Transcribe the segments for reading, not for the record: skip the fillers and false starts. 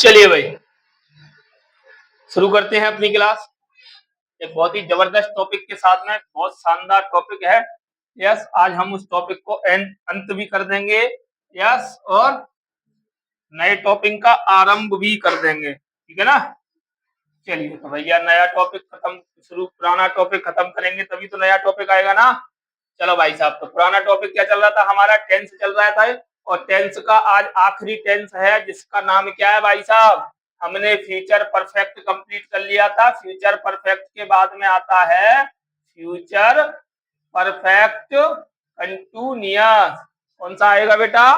चलिए भाई शुरू करते हैं अपनी क्लास। एक बहुत ही जबरदस्त टॉपिक के साथ में, बहुत शानदार टॉपिक है। यस, आज हम उस टॉपिक को अंत भी कर देंगे। यस, और नए टॉपिक का आरंभ भी कर देंगे। ठीक है ना। चलिए तो भैया नया टॉपिक खत्म शुरू, पुराना टॉपिक खत्म करेंगे तभी तो नया टॉपिक आएगा ना। चलो भाई साहब, तो पुराना टॉपिक क्या चल रहा था हमारा? टेंस चल रहा था, और टेंस का आज आखिरी टेंस है जिसका नाम क्या है भाई साहब? हमने फ्यूचर परफेक्ट कंप्लीट कर लिया था। फ्यूचर परफेक्ट के बाद में आता है फ्यूचर परफेक्ट कंटिन्यूअस। कौन सा आएगा बेटा?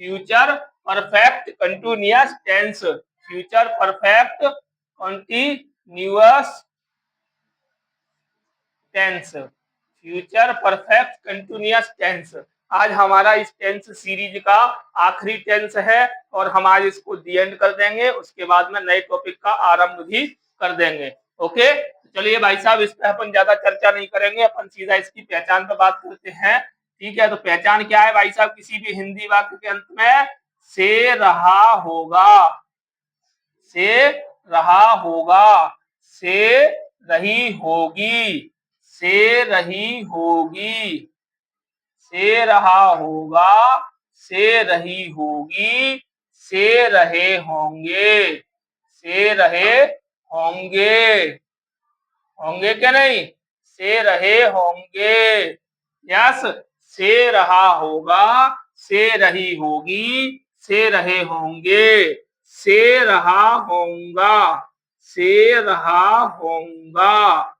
Future perfect continuous tense. Future perfect continuous tense. Future perfect continuous tense आज हमारा इस टेंस सीरीज का आखिरी टेंस है, और हम आज इसको दी एंड कर देंगे। उसके बाद में नए टॉपिक का आरंभ भी कर देंगे। ओके, चलिए भाई साहब, इस पे अपन ज्यादा चर्चा नहीं करेंगे, अपन सीधा इसकी पहचान पर बात करते हैं। ठीक है, तो पहचान क्या है भाई साहब? किसी भी हिंदी वाक्य के अंत में से रहा होगा, से रहा होगा, से रही होगी, से रही होगी, से रहा होगा, से रही होगी, से रहे होंगे, से रहे होंगे, होंगे क्या नहीं? से रहे होंगे। यस, से रहा होगा, से रही होगी, से रहे होंगे, से रहा होगा, से रहा होगा,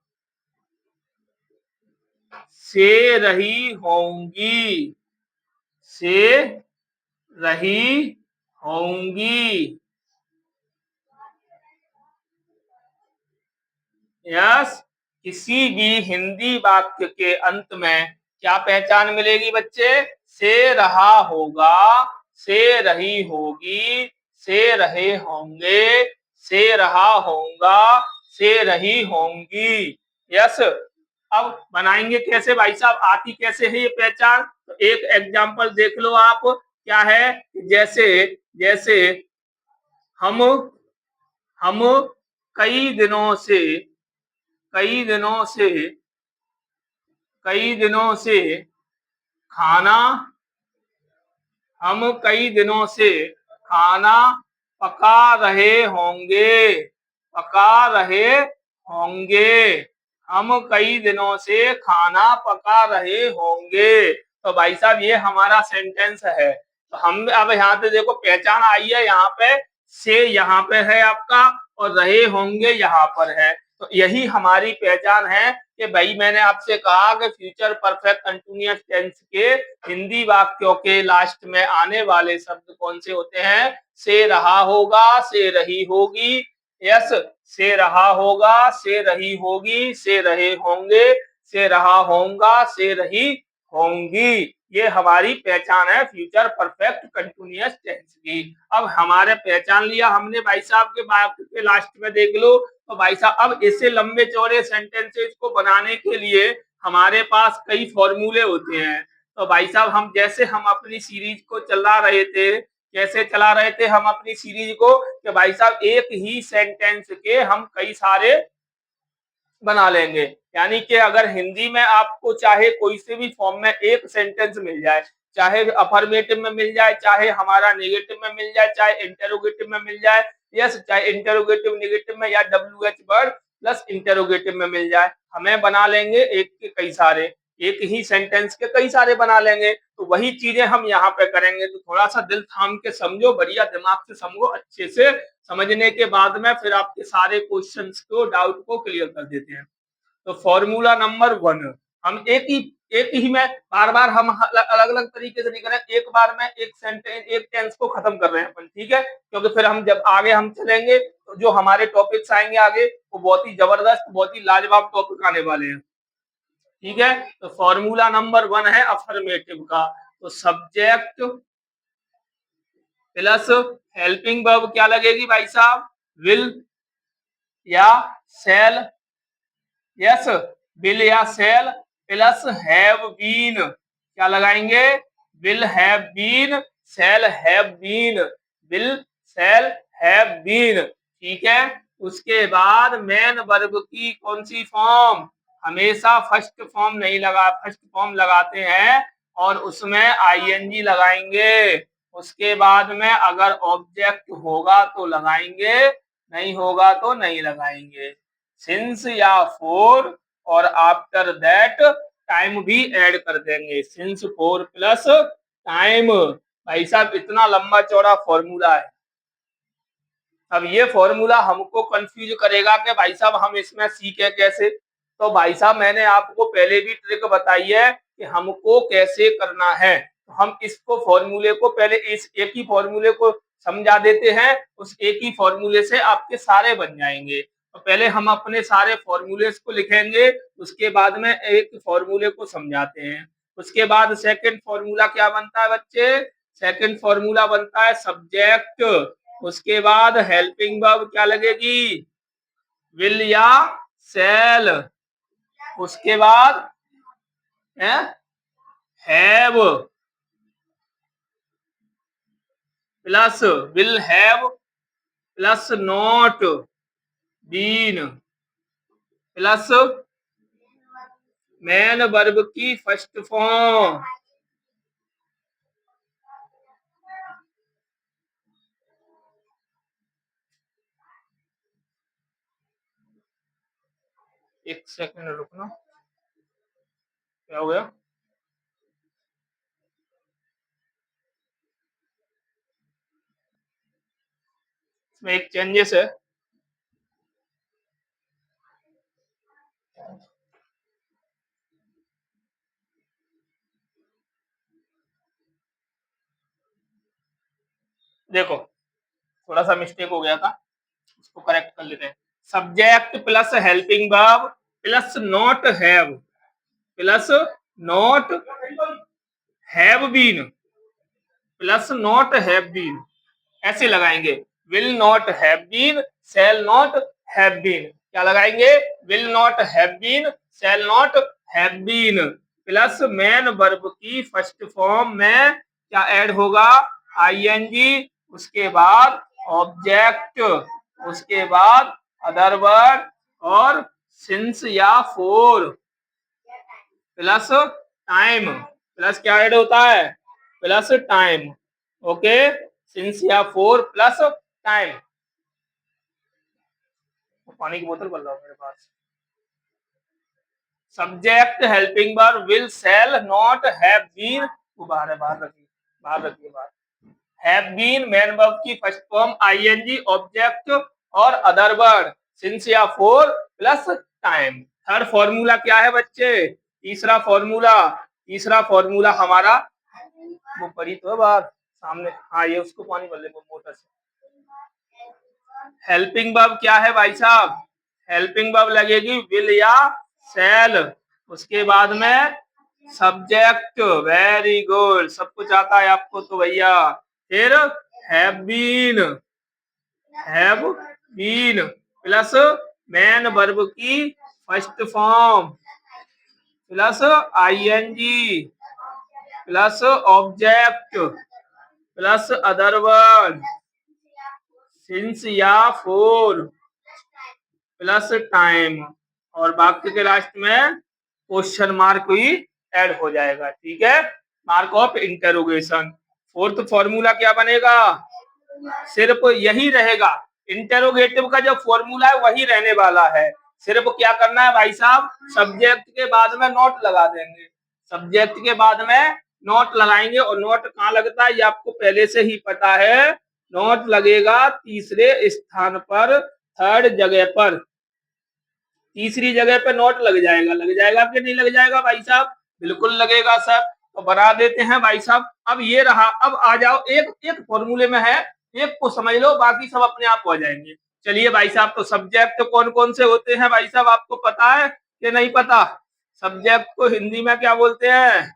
से रही होंगी, से रही होंगी। यस, किसी भी हिंदी वाक्य के अंत में क्या पहचान मिलेगी बच्चे? से रहा होगा, से रही होगी, से रहे होंगे, से रहा होगा, से रही होंगी। यस, अब बनाएंगे कैसे भाई साहब? आती कैसे है ये पहचान? तो एक एग्जांपल देख लो आप। क्या है? जैसे जैसे हम हम कई दिनों से कई दिनों से कई दिनों से खाना हम कई दिनों से खाना पका रहे होंगे, पका रहे होंगे। हम कई दिनों से खाना पका रहे होंगे। तो भाई साहब ये हमारा सेंटेंस है। तो हम अब यहाँ पे देखो पहचान आई है, यहाँ पे से यहाँ पे है आपका, और रहे होंगे यहाँ पर है। तो यही हमारी पहचान है कि भाई मैंने आपसे कहा कि फ्यूचर परफेक्ट कंटिन्यूअस टेंस के हिंदी वाक्यों के लास्ट में आने वाले शब्द कौन से होते हैं? से रहा होगा, से रही होगी। यस, से रहा होगा, से रही होगी, से रहे होंगे, से रहा होगा, से रही होंगी। ये हमारी पहचान है फ्यूचर परफेक्ट कंटिन्यूअस टेंस की। अब हमारे पहचान लिया हमने भाई साहब के वाक्य के लास्ट में देख लो। तो भाई साहब अब ऐसे लंबे चौड़े सेंटेंसेस को बनाने के लिए हमारे पास कई फॉर्मूले होते हैं। तो भाई साहब हम अपनी सीरीज को चला रहे थे, कैसे चला रहे थे हम अपनी सीरीज को? कि भाई साहब एक ही सेंटेंस के हम कई सारे बना लेंगे। यानी कि अगर हिंदी में आपको चाहे कोई से भी फॉर्म में एक सेंटेंस मिल जाए, चाहे अफर्मेटिव में मिल जाए, चाहे हमारा नेगेटिव में मिल जाए, चाहे इंटेरोगेटिव में मिल जाए, यस, चाहे इंटेरोगेटिव नेगेटिव में या WH वर्ड प्लस इंटेरोगेटिव में मिल जाए, हमें बना लेंगे एक के कई सारे, एक ही सेंटेंस के कई सारे बना लेंगे। तो वही चीजें हम यहाँ पे करेंगे। तो थोड़ा सा दिल थाम के समझो, बढ़िया दिमाग से समझो, अच्छे से समझने के बाद में फिर आपके सारे क्वेश्चंस को, डाउट को क्लियर कर देते हैं। तो फॉर्मूला नंबर 1, हम एक ही में बार बार हम अलग अलग तरीके से नहीं करें, एक बार में एक सेंटेंस एक टेंस को खत्म कर रहे हैं अपन। ठीक है, क्योंकि फिर हम जब आगे हम चलेंगे तो जो हमारे टॉपिक्स आएंगे आगे वो बहुत ही जबरदस्त, बहुत ही लाजवाब टॉपिक आने वाले हैं। ठीक है, तो फॉर्मूला नंबर 1 है अफर्मेटिव का। तो सब्जेक्ट प्लस हेल्पिंग वर्ब क्या लगेगी भाई साहब? विल या सेल। यस, विल या सेल प्लस हैव बीन। क्या लगाएंगे? Will have been, shall have been, will shall have been, ठीक है। उसके बाद मेन वर्ब की कौन सी फॉर्म, हमेशा फर्स्ट फॉर्म नहीं लगा, फर्स्ट फॉर्म लगाते हैं और उसमें आईएनजी लगाएंगे। उसके बाद में अगर ऑब्जेक्ट होगा तो लगाएंगे, नहीं होगा तो नहीं लगाएंगे। सिंस या फोर और आफ्टर दैट टाइम भी ऐड कर देंगे। Since four plus time. भाई साहब इतना लंबा चौड़ा फॉर्मूला है। अब ये फॉर्मूला हमको कंफ्यूज करेगा कि भाई साहब हम इसमें सीखे कैसे। तो भाई साहब मैंने आपको पहले भी ट्रिक बताई है कि हमको कैसे करना है। तो हम इसको फॉर्मूले को पहले इस एक ही फॉर्मूले को समझा देते हैं, उस एक ही फॉर्मूले से आपके सारे बन जाएंगे। तो पहले हम अपने सारे फॉर्मूले को लिखेंगे, उसके बाद में एक फॉर्मूले को समझाते हैं। उसके बाद सेकंड फॉर्मूला क्या बनता है बच्चे, सेकंड फॉर्मूला बनता है सब्जेक्ट। उसके बाद हेल्पिंग वर्ब क्या लगेगी, विल या शैल। उसके बाद have plus will have plus not been plus main verb की फर्स्ट फॉर्म। एक सेकंड रुकना, क्या हो गया। इसमें एक चेंजेस है, देखो थोड़ा सा मिस्टेक हो गया था, उसको करेक्ट कर लेते हैं। Subject plus helping verb plus not have plus not have been plus not have been, ऐसे लगाएंगे। Will not have been shall not have been, क्या लगाएंगे, will not have been shall not have been plus main verb की first form में क्या add होगा, ING. उसके बाद ऑब्जेक्ट, उसके बाद अदर वर्ड और सिंस या फोर प्लस टाइम, प्लस क्या ऐड होता है, प्लस टाइम। ओके, सिंस या फोर प्लस टाइम। पानी की बोतल बन रहा हूँ मेरे पास। Subject helping verb will shall not have been, बाहर है, बाहर रखिए, बाहर रखिए, बाहर। हैव बीन मेन वर्ब की फर्स्ट फॉर्म आईएनजी, ऑब्जेक्ट और अदर वर्ड सिंस या for plus time. Third formula क्या है बच्चे, तीसरा फॉर्मूला, तीसरा फॉर्मूला हमारा वो पड़ी तो है बाहर सामने, हाँ ये उसको पानी भर ले मोटर से। हेल्पिंग वर्ब क्या है भाई साहब, हेल्पिंग वर्ब लगेगी विल या शैल। उसके बाद में सब्जेक्ट, वेरी गुड, सब कुछ आता है आपको तो भैया। फिर have been plus main verb की first form plus ING plus object plus other word since या फोर प्लस टाइम, और बाकी के लास्ट में क्वेश्चन मार्क भी ऐड हो जाएगा, ठीक है, mark of interrogation. Fourth formula क्या बनेगा, सिर्फ यही रहेगा, इंटेरोगेटिव का जो फॉर्मूला है वही रहने वाला है। सिर्फ क्या करना है भाई साहब, सब्जेक्ट के बाद में नोट लगा देंगे, सब्जेक्ट के बाद में नोट लगाएंगे। और नोट कहाँ लगता है ये आपको पहले से ही पता है, नोट लगेगा तीसरे स्थान पर, थर्ड जगह पर, तीसरी जगह पे नोट लग जाएगा कि नहीं लग जाएगा भाई साहब, बिल्कुल लगेगा सर। तो बना देते हैं भाई साहब। अब ये रहा, अब आ जाओ एक एक फॉर्मूले में है, एक को समझ लो, बाकी सब अपने आप हो जाएंगे। चलिए भाई साहब, तो सब्जेक्ट कौन कौन से होते हैं भाई साहब, आपको पता है कि नहीं पता। सब्जेक्ट को हिंदी में क्या बोलते हैं,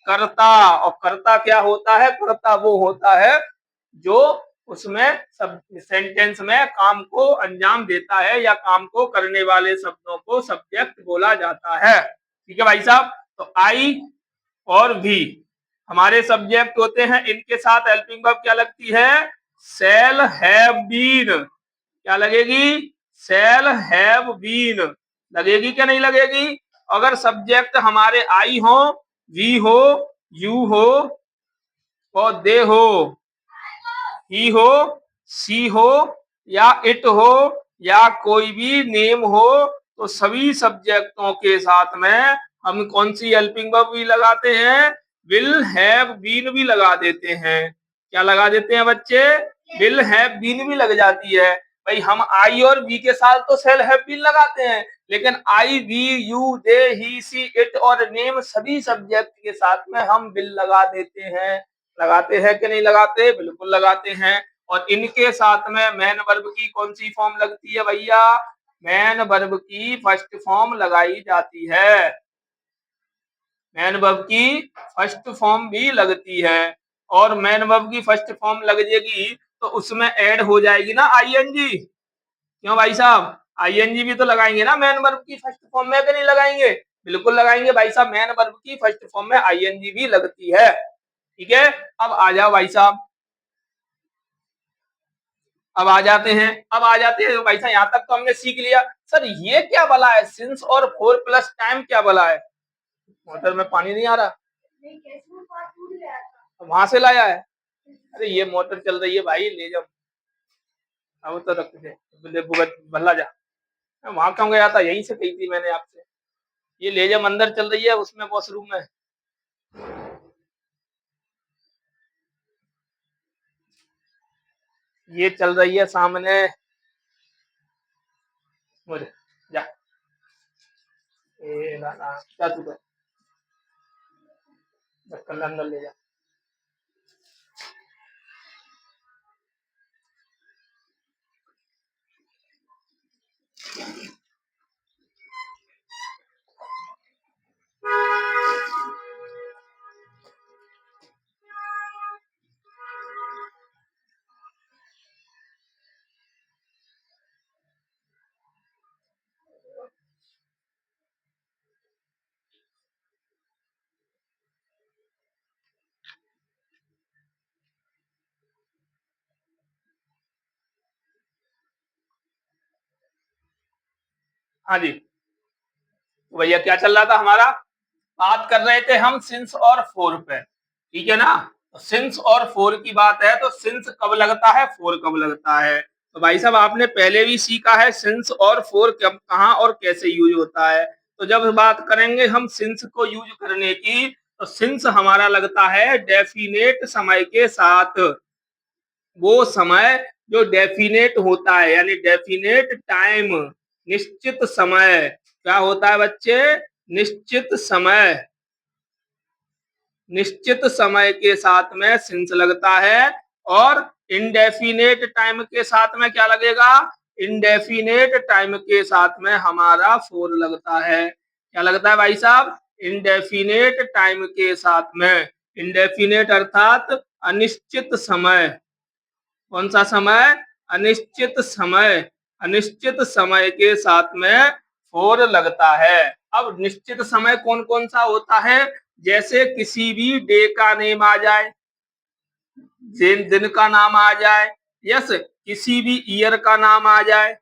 कर्ता। और कर्ता क्या होता है, कर्ता वो होता है जो उसमें सब सेंटेंस में काम को अंजाम देता है या काम को करने वाले शब्दों को सब्जेक्ट बोला जाता है, ठीक है भाई साहब। तो आई और भी हमारे सब्जेक्ट होते हैं, इनके साथ हेल्पिंग वर्ब क्या लगती है, शैल हैव बीन, क्या लगेगी? शैल हैव बीन लगेगी क्या नहीं लगेगी? अगर सब्जेक्ट हमारे आई हो, वी हो, यू हो और दे हो, ही हो, सी हो या इट हो या कोई भी नेम हो, तो सभी सब्जेक्टों के साथ में हम कौन सी हेल्पिंग वर्ब भी लगाते हैं? विल हैव बीन भी लगा देते हैं। क्या लगा देते हैं बच्चे? विल हैव बीन भी लग जाती है। भाई हम आई और वी के साथ तो शेल हैव बीन लगाते हैं, लेकिन I, we, you, they, he, she, it और नेम सभी सब्जेक्ट के साथ में हम विल लगा देते हैं। लगाते हैं कि नहीं लगाते? बिल्कुल लगाते हैं। और इनके साथ में मैन वर्ब की कौन सी फॉर्म लगती है भैया? मैन वर्ब की फर्स्ट फॉर्म लगाई जाती है। मैन वर्ब की फर्स्ट फॉर्म भी लगती है। और मैन वर्ब की फर्स्ट फॉर्म लग जाएगी तो उसमें ऐड हो जाएगी ना आईएनजी। क्यों भाई साहब? आईएनजी भी तो लगाएंगे ना मैन वर्ब की फर्स्ट फॉर्म में, कि नहीं लगाएंगे? बिल्कुल लगाएंगे भाई साहब। मैन वर्ब की फर्स्ट फॉर्म में आईएनजी भी लगती है। ठीक है, अब आ जाओ भाई साहब, अब आ जाते हैं, अब आ जाते हैं भाई साहब। यहाँ तक तो हमने सीख लिया। सर ये क्या बला है? सिंस और फोर प्लस टाइम क्या बला है? मोटर में पानी नहीं आ रहा, वहां से लाया है? अरे ये मोटर चल रही है भाई, ले जाओ। अब तो रख दे, भल्ला जा। वहां क्यों गया था? यहीं से कही थी मैंने आपसे। ये ले जाओ, अंदर चल रही है उसमें, वॉशरूम में। ये चल रही है सामने, मुझे जा, ए ना ना जा तू, अंदर ले जा। हाँ जी, तो भैया क्या चल रहा था हमारा? बात कर रहे थे हम सिंस और फोर पे, ठीक है ना? तो सिंस और फोर की बात है, तो सिंस कब लगता है, फोर कब लगता है? तो भाई साहब आपने पहले भी सीखा है सिंस और फोर कब, कहाँ और कैसे यूज होता है। तो जब बात करेंगे हम सिंस को यूज करने की, तो सिंस हमारा लगता है डेफिनेट समय के साथ। वो समय जो डेफिनेट होता है, यानी डेफिनेट टाइम, निश्चित समय। क्या होता है बच्चे? निश्चित समय। निश्चित समय के साथ में सिंस लगता है। और इनडेफिनेट टाइम के साथ में क्या लगेगा? इनडेफिनेट टाइम के साथ में हमारा फोर लगता है। क्या लगता है भाई साहब? इनडेफिनेट टाइम के साथ में। इनडेफिनेट अर्थात अनिश्चित समय। कौन सा समय? अनिश्चित समय। अनिश्चित समय के साथ में फोर लगता है। अब निश्चित समय कौन कौन सा होता है? जैसे किसी भी डे का नेम आ जाए, दिन का नाम आ जाए, यस, किसी भी ईयर का नाम आ जाए,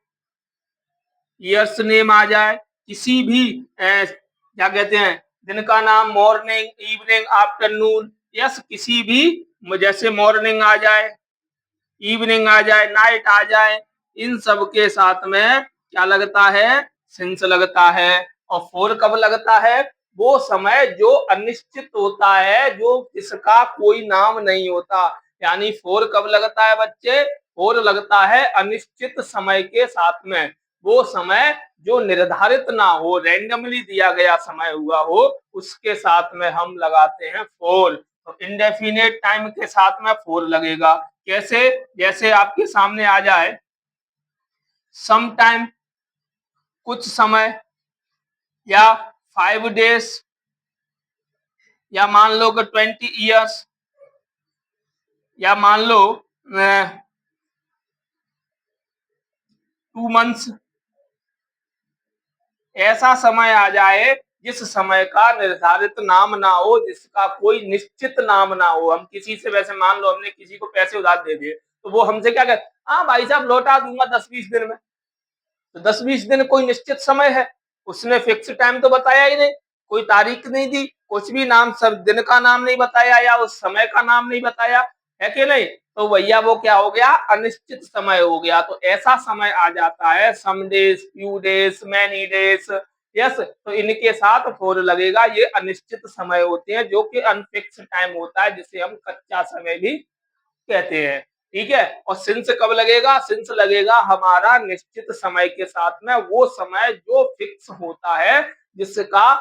ईयर्स नेम आ जाए, किसी भी क्या कहते हैं, दिन का नाम, मॉर्निंग, इवनिंग, आफ्टरनून, यस, किसी भी, जैसे मॉर्निंग आ जाए, इवनिंग आ जाए, नाइट आ जाए, इन सब के साथ में क्या लगता है? सिंस लगता है। और फोर कब लगता है? वो समय जो अनिश्चित होता है, जो इसका कोई नाम नहीं होता। यानी फोर कब लगता है बच्चे? फोर लगता है अनिश्चित समय के साथ में। वो समय जो निर्धारित ना हो, रैंडमली दिया गया समय हुआ हो, उसके साथ में हम लगाते हैं फोर। तो इंडेफिनेट टाइम के साथ में फोर लगेगा। कैसे? जैसे आपके सामने आ जाए सम टाइम, कुछ समय, या 5 days, या मान लो कि 20 years, या मान लो 2 months। ऐसा समय आ जाए जिस समय का निर्धारित नाम ना हो, जिसका कोई निश्चित नाम ना हो। हम किसी से, वैसे मान लो हमने किसी को पैसे उधार दे दिए, तो वो हमसे क्या कहते, हाँ भाई साहब लौटा दूंगा 10-20 दिन में। तो 10-20 दिन कोई निश्चित समय है, उसने फिक्स टाइम तो बताया ही नहीं, कोई तारीख नहीं दी, कुछ भी नाम, सब दिन का नाम नहीं बताया या उस समय का नाम नहीं बताया, है कि नहीं? तो भैया वो क्या हो गया, अनिश्चित समय हो गया। तो ऐसा समय आ जाता है, some days, few days, many days, yes, तो इनके साथ फोर लगेगा। ये अनिश्चित समय होते हैं जो कि अनफिक्स टाइम होता है, जिसे हम कच्चा समय भी कहते हैं। ठीक है, और सिंस कब लगेगा, सिंस लगेगा हमारा निश्चित समय के साथ में, वो समय जो फिक्स होता है, जिसका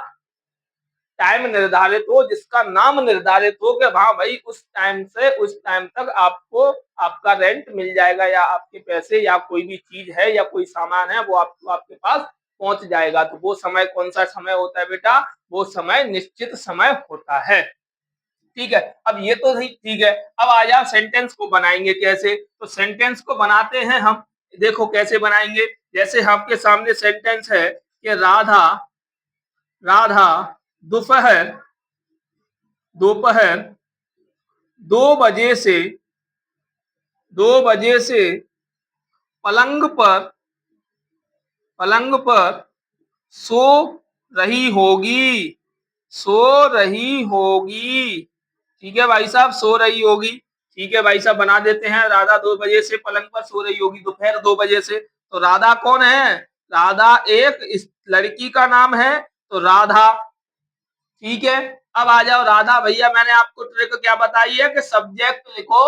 टाइम निर्धारित हो, जिसका नाम निर्धारित हो कि हाँ भाई उस टाइम से उस टाइम तक आपको आपका रेंट मिल जाएगा, या आपके पैसे या कोई भी चीज है या कोई सामान है वो आपको आपके पास पहुंच जाएगा। तो वो समय कौन सा समय होता है बेटा, वो समय निश्चित समय होता है। ठीक है, अब ये तो ठीक है। अब आ जाओ सेंटेंस को बनाएंगे कैसे, तो सेंटेंस को बनाते हैं हम, देखो कैसे बनाएंगे। जैसे आपके सामने सेंटेंस है कि राधा राधा दोपहर दोपहर 2 बजे से 2 बजे से पलंग पर पलंग पर सो रही होगी, सो रही होगी। ठीक है भाई साहब, सो रही होगी। ठीक है भाई साहब, बना देते हैं, राधा 2 बजे से पलंग पर सो रही होगी, दोपहर 2 बजे से। तो राधा कौन है, राधा एक इस लड़की का नाम है, तो राधा। ठीक है, अब आ जाओ राधा, भैया मैंने आपको ट्रिक क्या बताई है कि सब्जेक्ट लिखो,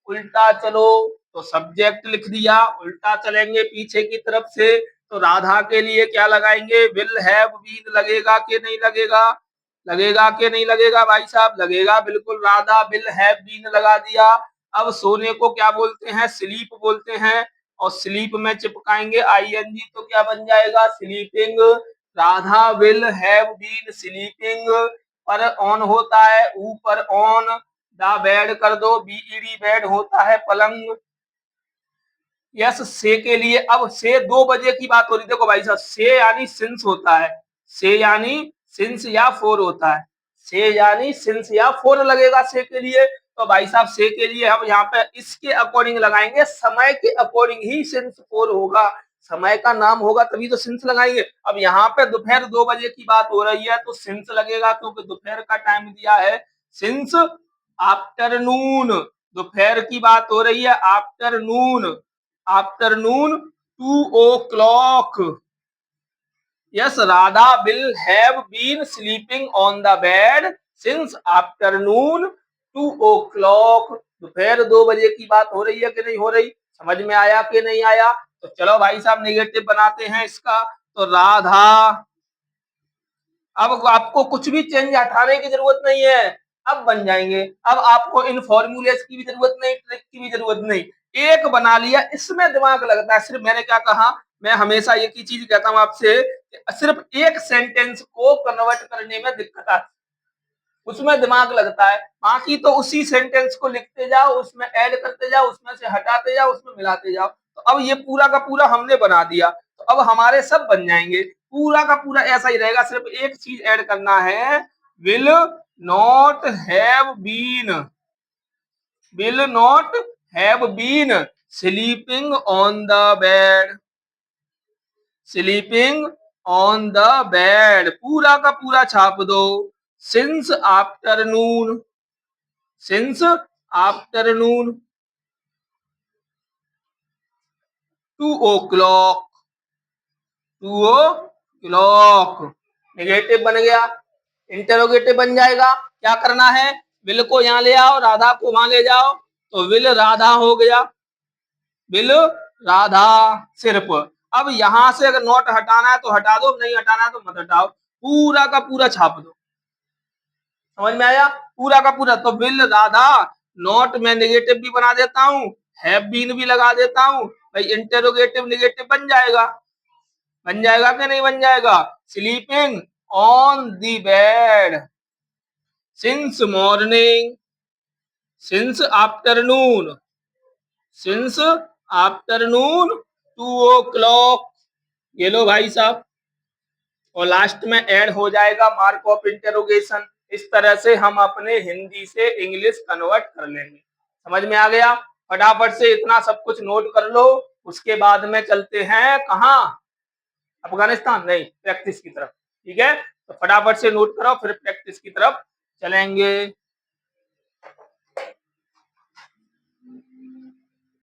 उल्टा चलो। तो सब्जेक्ट लिख दिया, उल्टा चलेंगे पीछे की तरफ से। तो राधा के लिए क्या लगाएंगे, विल हैव बीन लगेगा कि नहीं लगेगा, लगेगा कि नहीं लगेगा भाई साहब, लगेगा बिल्कुल, राधा विल हैव बीन लगा दिया। अब सोने को क्या बोलते हैं, स्लीप बोलते हैं, और स्लीप में चिपकाएंगे आईएनजी, तो क्या बन जाएगा, sleeping. Radha will have been sleeping, पर ऑन होता है, ऊपर ऑन, द बेड कर दो, बीईडी बेड होता है पलंग। यस, से के लिए, अब से 2 बजे की बात हो रही, देखो भाई साहब, से यानी सिंस होता है, से यानी सिंस या फोर होता है, से यानी सिंस या फोर लगेगा से के लिए। तो भाई साहब से के लिए हम यहाँ पे इसके अकॉर्डिंग लगाएंगे, समय के अकॉर्डिंग ही सिंस फोर होगा, समय का नाम होगा तभी तो सिंस लगाएंगे। अब यहाँ पे दोपहर 2 बजे की बात हो रही है तो सिंस लगेगा, क्योंकि दोपहर का टाइम दिया है, सिंस आफ्टरनून, दोपहर की बात हो रही है, afternoon, afternoon 2 o'clock। Yes, Radha will have been sleeping on the bed since afternoon 2 o'clock। दोपहर 2 बजे की बात हो रही है कि नहीं हो रही, समझ में आया कि नहीं आया? तो चलो भाई साहब नेगेटिव बनाते हैं इसका। तो राधा, अब आपको कुछ भी चेंज हटाने की जरूरत नहीं है, अब बन जाएंगे। अब आपको इन फॉर्मूलेस की भी जरूरत नहीं, ट्रिक की भी जरूरत नहीं, एक बना लिया, इसमें दिमाग लगता है। सिर्फ मैंने क्या कहा, मैं हमेशा एक ही चीज कहता हूं आपसे, सिर्फ एक सेंटेंस को कन्वर्ट करने में दिक्कत आती, उसमें दिमाग लगता है, बाकी तो उसी सेंटेंस को लिखते जाओ, उसमें ऐड करते जाओ, उसमें से हटाते जाओ, उसमें मिलाते जाओ। तो अब ये पूरा का पूरा हमने बना दिया, तो अब हमारे सब बन जाएंगे, पूरा का पूरा ऐसा ही रहेगा, सिर्फ एक चीज ऐड करना है, will not have been, will not have been sleeping on the bed, sleeping on the bed, पूरा का पूरा छाप दो। Since afternoon, since afternoon 2 o'clock, 2 o'clock, negative बन गया, इंटरोगेटिव बन जाएगा। क्या करना है, विल को यहाँ ले आओ, राधा को वहां ले जाओ, तो विल राधा हो गया, विल राधा सिर्फ। अब यहां से अगर नोट हटाना है तो हटा दो, नहीं हटाना है तो मत हटाओ, पूरा का पूरा छाप दो। समझ में आया, पूरा का पूरा। तो विल राधा, नॉट में नेगेटिव भी बना देता हूँ, हैव बीन भी लगा देता हूँ, भाई इंटेरोगेटिव नेगेटिव बन जाएगा, बन जाएगा कि नहीं बन जाएगा। Sleeping on the bed since morning, since afternoon, since afternoon 2 o'clock। ये लो भाई साहब, और लास्ट में ऐड हो जाएगा मार्क ऑफ इंटेरोगेशन। इस तरह से हम अपने हिंदी से इंग्लिश कन्वर्ट कर लेंगे। समझ में आ गया। फटाफट से इतना सब कुछ नोट कर लो, उसके बाद में चलते हैं कहाँ, अफगानिस्तान नहीं, प्रैक्टिस की तरफ। ठीक है, तो फटाफट से नोट करो, फिर प्रैक्टिस की तरफ चलेंगे।